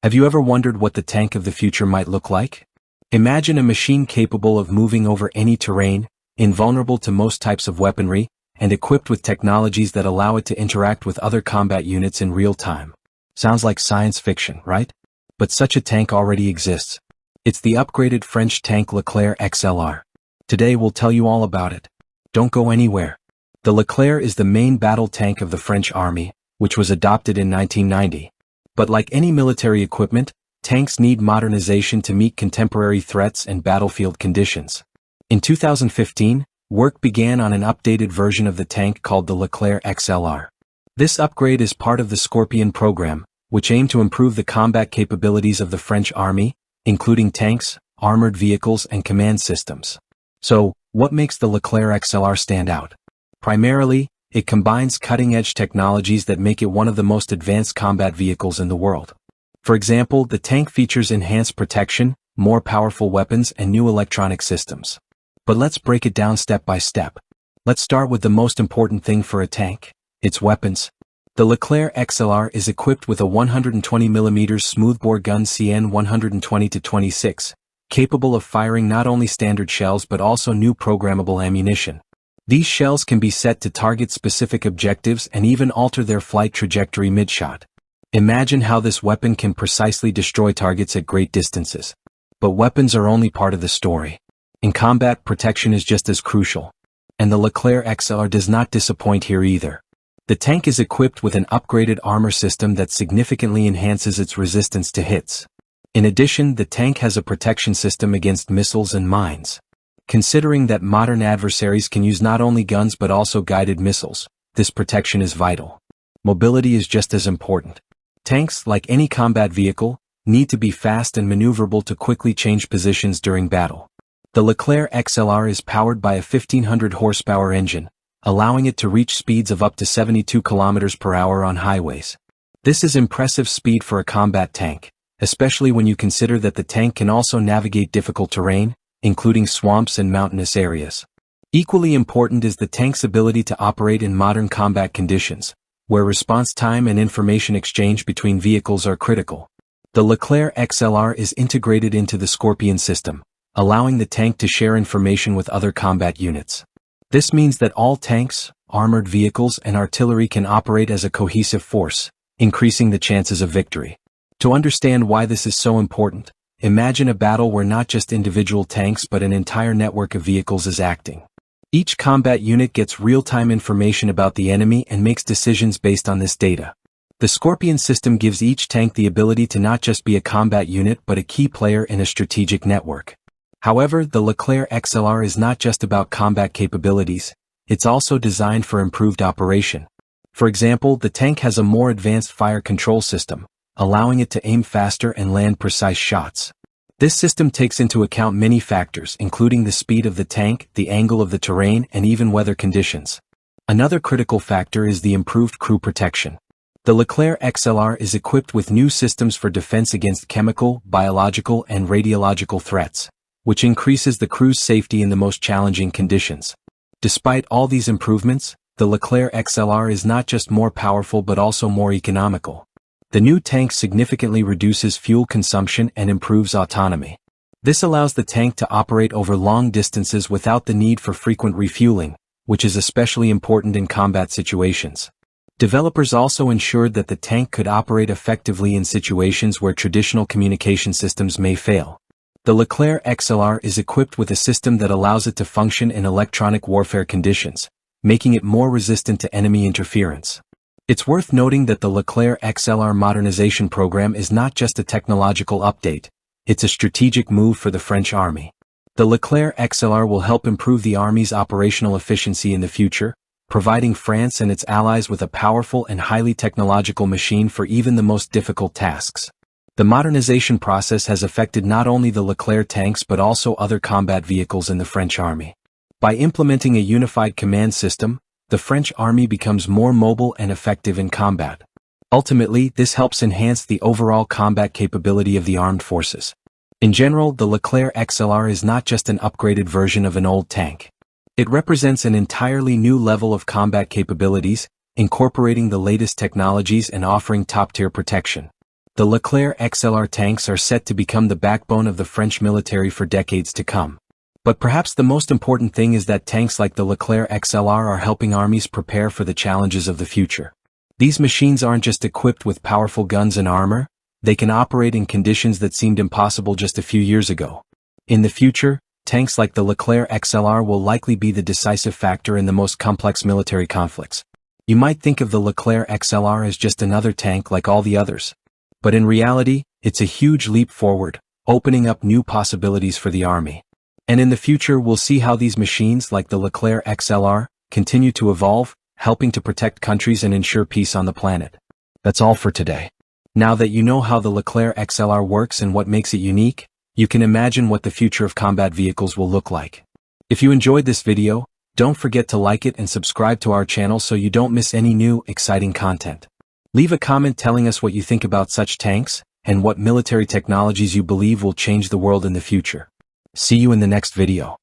Have you ever wondered what the tank of the future might look like? Imagine a machine capable of moving over any terrain, invulnerable to most types of weaponry, and equipped with technologies that allow it to interact with other combat units in real time. Sounds like science fiction, right? But such a tank already exists. It's the upgraded French tank Leclerc XLR. Today we'll tell you all about it. Don't go anywhere. The Leclerc is the main battle tank of the French army, which was adopted in 1990. But like any military equipment, tanks need modernization to meet contemporary threats and battlefield conditions. In 2015, work began on an updated version of the tank called the Leclerc XLR. This upgrade is part of the Scorpion program, which aimed to improve the combat capabilities of the French army, including tanks, armored vehicles, and command systems. So, what makes the Leclerc XLR stand out? Primarily, it combines cutting-edge technologies that make it one of the most advanced combat vehicles in the world. For example, the tank features enhanced protection, more powerful weapons, and new electronic systems. But let's break it down step by step. Let's start with the most important thing for a tank: its weapons. The Leclerc XLR is equipped with a 120mm smoothbore gun CN 120-26, capable of firing not only standard shells but also new programmable ammunition. These shells can be set to target specific objectives and even alter their flight trajectory mid-shot. Imagine how this weapon can precisely destroy targets at great distances. But weapons are only part of the story. In combat, protection is just as crucial. And the Leclerc XLR does not disappoint here either. The tank is equipped with an upgraded armor system that significantly enhances its resistance to hits. In addition, the tank has a protection system against missiles and mines. Considering that modern adversaries can use not only guns but also guided missiles, this protection is vital. Mobility is just as important. Tanks, like any combat vehicle, need to be fast and maneuverable to quickly change positions during battle. The Leclerc XLR is powered by a 1500 horsepower engine, allowing it to reach speeds of up to 72 km per hour on highways. This is impressive speed for a combat tank, especially when you consider that the tank can also navigate difficult terrain, including swamps and mountainous areas. Equally important is the tank's ability to operate in modern combat conditions, where response time and information exchange between vehicles are critical. The Leclerc XLR is integrated into the Scorpion system, allowing the tank to share information with other combat units. This means that all tanks, armored vehicles, and artillery can operate as a cohesive force, increasing the chances of victory. To understand why this is so important, imagine a battle where not just individual tanks but an entire network of vehicles is acting. Each combat unit gets real-time information about the enemy and makes decisions based on this data. The Scorpion system gives each tank the ability to not just be a combat unit but a key player in a strategic network. However, the Leclerc XLR is not just about combat capabilities, it's also designed for improved operation. For example, the tank has a more advanced fire control system, allowing it to aim faster and land precise shots. This system takes into account many factors, including the speed of the tank, the angle of the terrain, and even weather conditions. Another critical factor is the improved crew protection. The Leclerc XLR is equipped with new systems for defense against chemical, biological, and radiological threats, which increases the crew's safety in the most challenging conditions. Despite all these improvements, the Leclerc XLR is not just more powerful but also more economical. The new tank significantly reduces fuel consumption and improves autonomy. This allows the tank to operate over long distances without the need for frequent refueling, which is especially important in combat situations. Developers also ensured that the tank could operate effectively in situations where traditional communication systems may fail. The Leclerc XLR is equipped with a system that allows it to function in electronic warfare conditions, making it more resistant to enemy interference. It's worth noting that the Leclerc XLR modernization program is not just a technological update, it's a strategic move for the French army. The Leclerc XLR will help improve the army's operational efficiency in the future, providing France and its allies with a powerful and highly technological machine for even the most difficult tasks. The modernization process has affected not only the Leclerc tanks but also other combat vehicles in the French army. By implementing a unified command system, the French army becomes more mobile and effective in combat. Ultimately, this helps enhance the overall combat capability of the armed forces. In general, the Leclerc XLR is not just an upgraded version of an old tank. It represents an entirely new level of combat capabilities, incorporating the latest technologies and offering top-tier protection. The Leclerc XLR tanks are set to become the backbone of the French military for decades to come. But perhaps the most important thing is that tanks like the Leclerc XLR are helping armies prepare for the challenges of the future. These machines aren't just equipped with powerful guns and armor, they can operate in conditions that seemed impossible just a few years ago. In the future, tanks like the Leclerc XLR will likely be the decisive factor in the most complex military conflicts. You might think of the Leclerc XLR as just another tank like all the others. But in reality, it's a huge leap forward, opening up new possibilities for the army. And in the future we'll see how these machines like the Leclerc XLR continue to evolve, helping to protect countries and ensure peace on the planet. That's all for today. Now that you know how the Leclerc XLR works and what makes it unique, you can imagine what the future of combat vehicles will look like. If you enjoyed this video, don't forget to like it and subscribe to our channel so you don't miss any new, exciting content. Leave a comment telling us what you think about such tanks, and what military technologies you believe will change the world in the future. See you in the next video.